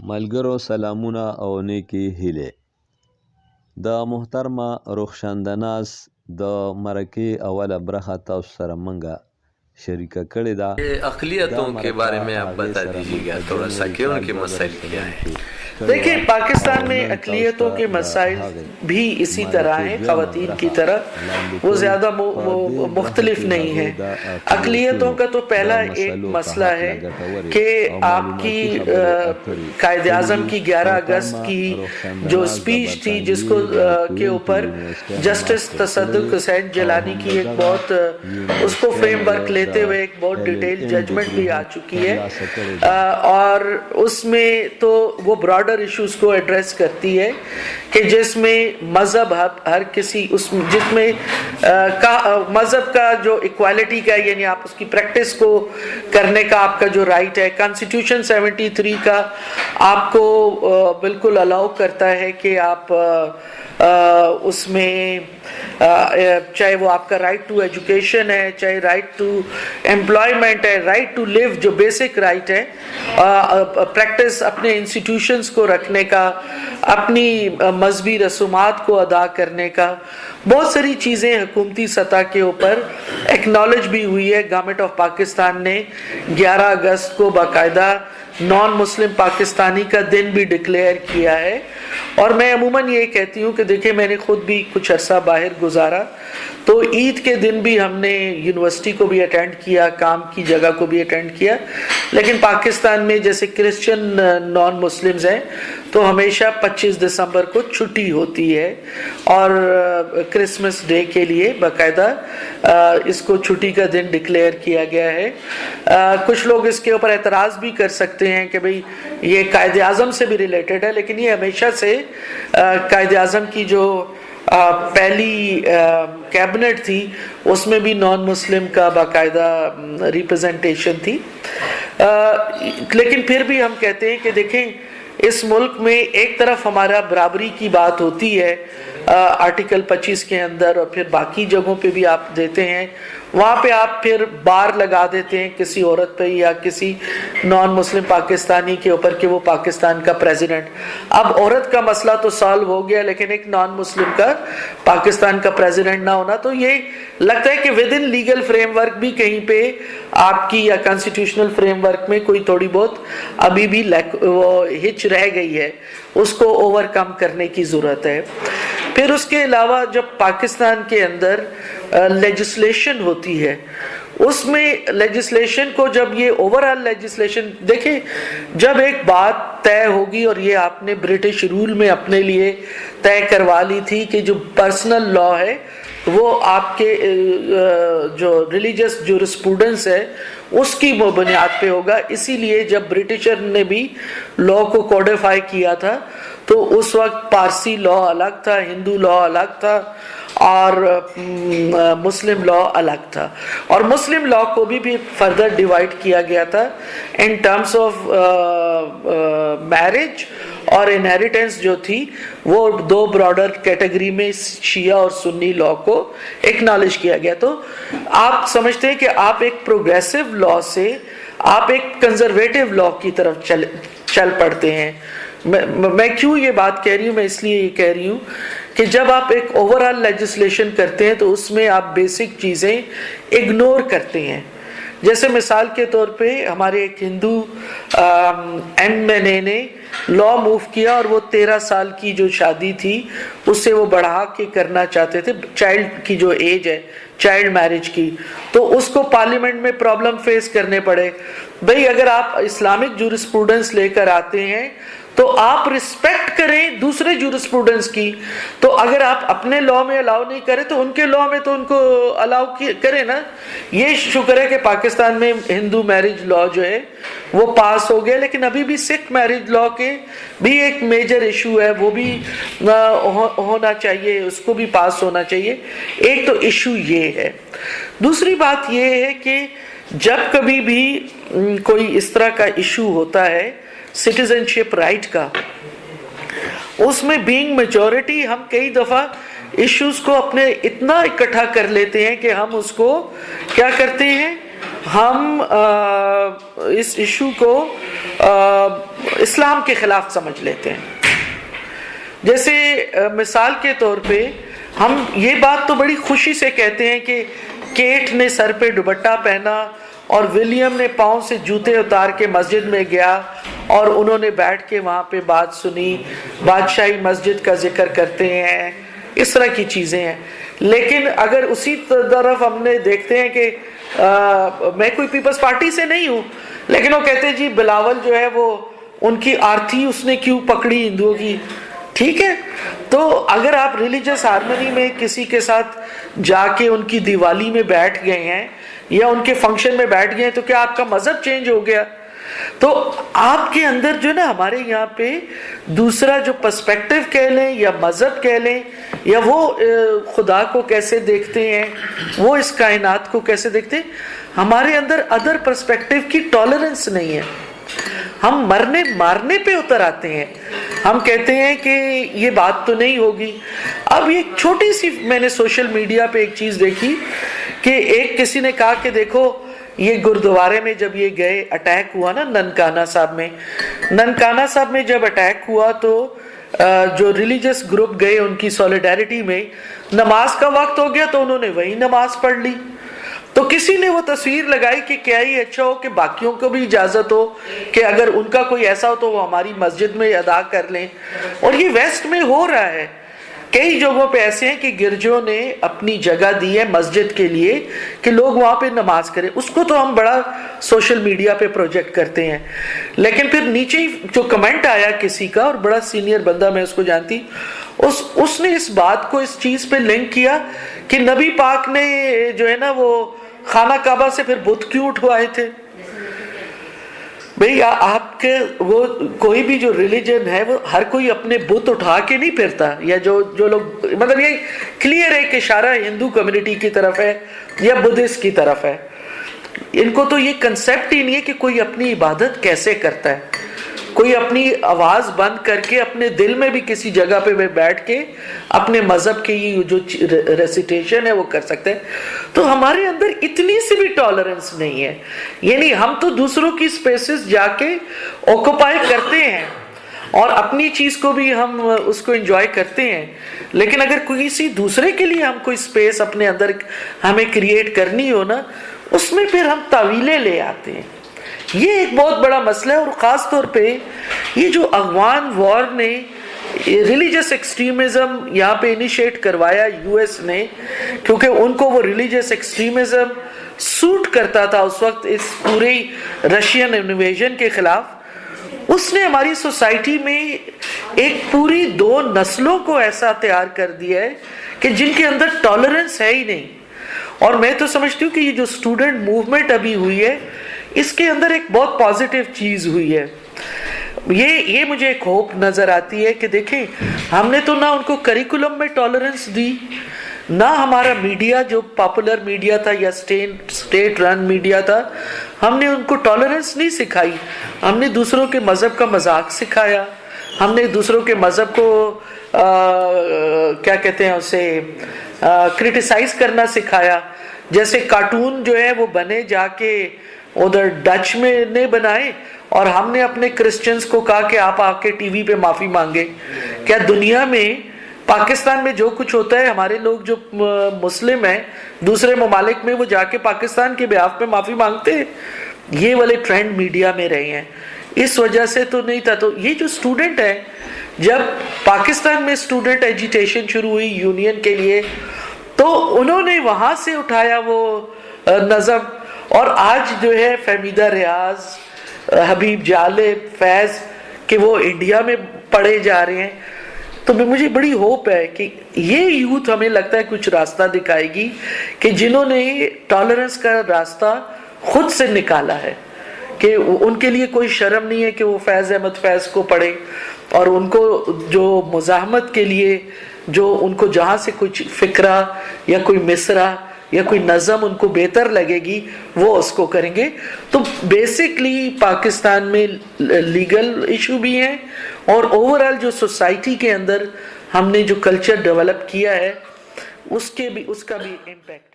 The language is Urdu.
ملګرو سلامونه او نیکی هیلې. د محترمه رخشنده ناز د مرکې اوله برخه تاسو سره منګه شریکه کړې ده. اقلیتوں کے بارے میں آپ بتا دیجیے گا تھوڑا سا کہ ان کے مسائل کیا ہیں. دیکھیں پاکستان میں اقلیتوں کے مسائل بھی اسی طرح ہیں، خواتین کی طرح وہ زیادہ مختلف نہیں ہیں. اقلیتوں کا تو پہلا ایک مسئلہ ہے کہ آپ کی قائد اعظم کی 11 اگست کی جو اسپیچ تھی جس کو کے اوپر جسٹس تصدق حسین جیلانی کی ایک بہت اس کو فریم ورک لیتے ہوئے ایک بہت ڈیٹیل ججمنٹ بھی آ چکی ہے، اور اس میں تو وہ براڈر ایشوز کو ایڈریس کرتی ہے کہ جس میں مذہب ہر کسی جس میں مذہب کا جو ایکوالٹی کا یعنی آپ اس کی پریکٹس کو کرنے کا آپ کا جو رائٹ ہے، کانسٹیٹیوشن 73 کا آپ کو بالکل الاؤ کرتا ہے کہ آپ اس میں چاہے وہ آپ کا رائٹ ٹو ایجوکیشن ہے، چاہے رائٹ ٹو امپلائمنٹ ہے، رائٹ ٹو لیو جو بیسک رائٹ ہے، پریکٹس اپنے انسٹیٹیوشنز کو رکھنے کا، اپنی مذہبی رسومات کو ادا کرنے کا، بہت ساری چیزیں حکومتی سطح کے اوپر ایکنالج بھی ہوئی ہے. گورنمنٹ آف پاکستان نے 11 اگست کو باقاعدہ نان مسلم پاکستانی کا دن بھی ڈکلیئر کیا ہے. اور میں عموماً یہ کہتی ہوں کہ دیکھیں میں نے خود بھی کچھ عرصہ باہر گزارا تو عید کے دن بھی ہم نے یونیورسٹی کو بھی اٹینڈ کیا، کام کی جگہ کو بھی اٹینڈ کیا، لیکن پاکستان میں جیسے کرسچن نان مسلمز ہیں تو ہمیشہ 25 دسمبر کو چھٹی ہوتی ہے اور کرسمس ڈے کے لیے باقاعدہ اس کو چھٹی کا دن ڈکلیئر کیا گیا ہے. کچھ لوگ اس کے اوپر اعتراض بھی کر سکتے ہیں کہ بھئی یہ قائد اعظم سے بھی ریلیٹڈ ہے، لیکن یہ ہمیشہ سے قائد اعظم کی جو پہلی کیبنٹ تھی اس میں بھی نان مسلم کا باقاعدہ ریپرزنٹیشن تھی. لیکن پھر بھی ہم کہتے ہیں کہ دیکھیں اس ملک میں ایک طرف ہمارا برابری کی بات ہوتی ہے آرٹیکل 25 کے اندر، اور پھر باقی جگہوں پہ بھی آپ دیتے ہیں، وہاں پہ آپ پھر بار لگا دیتے ہیں کسی عورت پہ یا کسی نان مسلم پاکستانی کے اوپر کہ وہ پاکستان کا پریزیڈنٹ. اب عورت کا مسئلہ تو سالو ہو گیا، لیکن ایک نان مسلم کا پاکستان کا پریزیڈنٹ نہ ہونا، تو یہ لگتا ہے کہ with in legal frame work بھی کہیں پہ آپ کی یا کانسٹیٹیوشنل فریم ورک میں کوئی تھوڑی بہت ابھی بھی وہ ہچ رہ گئی ہے، اس کو اوور کم کرنے کی ضرورت ہے. پھر اس کے علاوہ جب پاکستان کے اندر لیجسلیشن ہوتی ہے، اس میں لیجسلیشن کو جب یہ اوورآل لیجسلیشن دیکھیں جب ایک بات طے ہوگی، اور یہ آپ نے برٹش رول میں اپنے لیے طے کروا لی تھی کہ جو پرسنل لا ہے وہ آپ کے جو ریلیجس جورسپروڈنس ہے اس کی بنیاد پہ ہوگا. اسی لیے جب برٹشر نے بھی لا کو کوڈیفائی کیا تھا تو اس وقت پارسی لا الگ تھا، ہندو لا الگ تھا، اور مسلم لا الگ تھا. اور مسلم لا کو بھی فردر ڈیوائڈ کیا گیا تھا ان ٹرمز آف میرج اور انہیریٹنس جو تھی وہ دو براڈر کیٹیگری میں شیعہ اور سنی لا کو ایکنالج کیا گیا. تو آپ سمجھتے ہیں کہ آپ ایک پروگریسو لا سے آپ ایک کنزرویٹو لا کی طرف چل پڑتے ہیں. میں کیوں یہ بات کہہ رہی ہوں؟ میں اس لیے یہ کہہ رہی ہوں کہ جب آپ ایک اوورآل لیجسلیشن کرتے ہیں تو اس میں آپ بیسک چیزیں اگنور کرتے ہیں. جیسے مثال کے طور پہ ہمارے ایک ہندو ایم این اے نے لا موو کیا اور وہ 13 سال کی جو شادی تھی اس سے وہ بڑھا کے کرنا چاہتے تھے، چائلڈ کی جو ایج ہے چائلڈ میرج کی، تو اس کو پارلیمنٹ میں پرابلم فیس کرنے پڑے. بھئی اگر آپ اسلامک جورسپروڈنس لے کر آتے ہیں تو آپ رسپیکٹ کریں دوسرے جورسپروڈنس کی، تو اگر آپ اپنے لا میں الاؤ نہیں کریں تو ان کے لا میں تو ان کو الاؤ کریں نا. یہ شکر ہے کہ پاکستان میں ہندو میرج لا جو ہے وہ پاس ہو گیا، لیکن ابھی بھی سکھ میرج لا کے بھی ایک میجر ایشو ہے، وہ بھی ہونا چاہیے، اس کو بھی پاس ہونا چاہیے. ایک تو ایشو یہ ہے. دوسری بات یہ ہے کہ جب کبھی بھی کوئی اس طرح کا ایشو ہوتا ہے سٹیزن شپ رائٹ کا، اس میں بینگ میجورٹی ہم کئی دفعہ ایشوز کو اپنے اتنا اکٹھا کر لیتے ہیں کہ ہم اس کو کیا کرتے ہیں ہم اس ایشو کو اسلام کے خلاف سمجھ لیتے ہیں. جیسے مثال کے طور پہ ہم یہ بات تو بڑی خوشی سے کہتے ہیں کہ کیٹ نے سر پہ دوپٹہ پہنا اور ولیم نے پاؤں سے جوتے اتار کے مسجد میں گیا اور انہوں نے بیٹھ کے وہاں پہ بات سنی, بادشاہی مسجد کا ذکر کرتے ہیں, اس طرح کی چیزیں ہیں. لیکن اگر اسی طرف ہم نے دیکھتے ہیں کہ میں کوئی پیپلز پارٹی سے نہیں ہوں, لیکن وہ کہتے ہیں جی بلاول جو ہے وہ ان کی آرتی اس نے کیوں پکڑی ہندوؤں کی. ٹھیک ہے, تو اگر آپ ریلیجس ہارمنی میں کسی کے ساتھ جا کے ان کی دیوالی میں بیٹھ گئے ہیں یا ان کے فنکشن میں بیٹھ گئے ہیں تو کیا آپ کا مذہب چینج ہو گیا؟ تو آپ کے اندر جو نا ہمارے یہاں پہ دوسرا جو پرسپیکٹو کہہ لیں یا مذہب کہہ لیں یا وہ خدا کو کیسے دیکھتے ہیں, وہ اس کائنات کو کیسے دیکھتے ہیں, ہمارے اندر ادر پرسپیکٹو کی ٹالرنس نہیں ہے. ہم مرنے مارنے پہ اتر آتے ہیں. ہم کہتے ہیں کہ یہ بات تو نہیں ہوگی. اب یہ چھوٹی سی میں نے سوشل میڈیا پہ ایک چیز دیکھی کہ ایک کسی نے کہا کہ دیکھو یہ گردوارے میں جب یہ گئے اٹیک ہوا نا ننکانہ صاحب میں جب اٹیک ہوا تو جو ریلیجس گروپ گئے ان کی سولیڈیرٹی میں, نماز کا وقت ہو گیا تو انہوں نے وہی نماز پڑھ لی. تو کسی نے وہ تصویر لگائی کہ کیا ہی اچھا ہو کہ باقیوں کو بھی اجازت ہو کہ اگر ان کا کوئی ایسا ہو تو وہ ہماری مسجد میں ادا کر لیں. اور یہ ویسٹ میں ہو رہا ہے, کئی جگہوں پہ ایسے ہیں کہ گرجوں نے اپنی جگہ دی ہے مسجد کے لیے کہ لوگ وہاں پہ نماز کریں. اس کو تو ہم بڑا سوشل میڈیا پہ پروجیکٹ کرتے ہیں, لیکن پھر نیچے ہی جو کمنٹ آیا کسی کا, اور بڑا سینئر بندہ میں اس کو جانتی, اس نے اس بات کو اس چیز پہ لنک کیا کہ نبی پاک نے جو ہے نا وہ خانہ کعبہ سے پھر بت کیوں اٹھوائے تھے. بھئی آپ کے وہ کوئی بھی جو ریلیجن ہے وہ ہر کوئی اپنے بت اٹھا کے نہیں پھرتا, یا جو لوگ مطلب یہ کلیئر ہے کہ اشارہ ہندو کمیونٹی کی طرف ہے یا بدھسٹ کی طرف ہے. ان کو تو یہ کنسیپٹ ہی نہیں ہے کہ کوئی اپنی عبادت کیسے کرتا ہے. کوئی اپنی آواز بند کر کے اپنے دل میں بھی کسی جگہ پہ بیٹھ کے اپنے مذہب کی جو ریسیٹیشن ہے وہ کر سکتے ہیں. تو ہمارے اندر اتنی سی بھی ٹالرنس نہیں ہے. یعنی ہم تو دوسروں کی سپیسز جا کے اوکوپائی کرتے ہیں اور اپنی چیز کو بھی ہم اس کو انجوائے کرتے ہیں, لیکن اگر کسی دوسرے کے لیے ہم کوئی سپیس اپنے اندر ہمیں کریٹ کرنی ہو نا, اس میں پھر ہم تعویلیں لے آتے ہیں. یہ ایک بہت بڑا مسئلہ ہے. اور خاص طور پہ یہ جو افغان وار نے ریلیجس ایکسٹریمزم یہاں پہ انیشیٹ کروایا یو ایس نے, کیونکہ ان کو وہ ریلیجس ایکسٹریمزم سوٹ کرتا تھا اس وقت اس پوری رشین انویژن کے خلاف. اس نے ہماری سوسائٹی میں ایک پوری 2 نسلوں کو ایسا تیار کر دیا ہے کہ جن کے اندر ٹالرنس ہے ہی نہیں. اور میں تو سمجھتی ہوں کہ یہ جو اسٹوڈنٹ موومنٹ ابھی ہوئی ہے اس کے اندر ایک بہت پازیٹیو چیز ہوئی ہے. یہ مجھے ایک ہوپ نظر آتی ہے کہ دیکھیں ہم نے تو نہ ان کو کریکولم میں ٹالرنس دی, نہ ہمارا میڈیا جو پاپولر میڈیا تھا یا اسٹیٹ رن میڈیا تھا, ہم نے ان کو ٹالرنس نہیں سکھائی. ہم نے دوسروں کے مذہب کا مذاق سکھایا, ہم نے دوسروں کے مذہب کو کیا کہتے ہیں اسے کرٹیسائز کرنا سکھایا. جیسے کارٹون جو ہے وہ بنے جا کے ادھر ڈچ میں نے بنائے اور ہم نے اپنے کرسچنز کو کہا کہ آپ آ کے ٹی وی پہ معافی مانگے. کیا دنیا میں پاکستان میں جو کچھ ہوتا ہے ہمارے لوگ جو مسلم ہیں دوسرے ممالک میں وہ جا کے پاکستان کے بیاف پہ معافی مانگتے ہیں؟ یہ والے ٹرینڈ میڈیا میں رہے ہیں, اس وجہ سے تو نہیں تھا. تو یہ جو اسٹوڈنٹ ہے, جب پاکستان میں اسٹوڈنٹ ایجیٹیشن شروع ہوئی یونین کے لیے تو انہوں نے وہاں سے اٹھایا وہ نظم, اور آج جو ہے فہمیدہ ریاض, حبیب جالب, فیض کہ وہ انڈیا میں پڑھے جا رہے ہیں. تو مجھے بڑی ہوپ ہے کہ یہ یوتھ ہمیں لگتا ہے کچھ راستہ دکھائے گی کہ جنہوں نے ٹالرنس کا راستہ خود سے نکالا ہے, کہ ان کے لیے کوئی شرم نہیں ہے کہ وہ فیض احمد فیض کو پڑھیں, اور ان کو جو مزاحمت کے لیے جو ان کو جہاں سے کچھ فکرہ یا کوئی مصرع یا کوئی نظم ان کو بہتر لگے گی وہ اس کو کریں گے. تو بیسکلی پاکستان میں لیگل ایشو بھی ہیں, اور اوورآل جو سوسائٹی کے اندر ہم نے جو کلچر ڈیولپ کیا ہے اس کا بھی امپیکٹ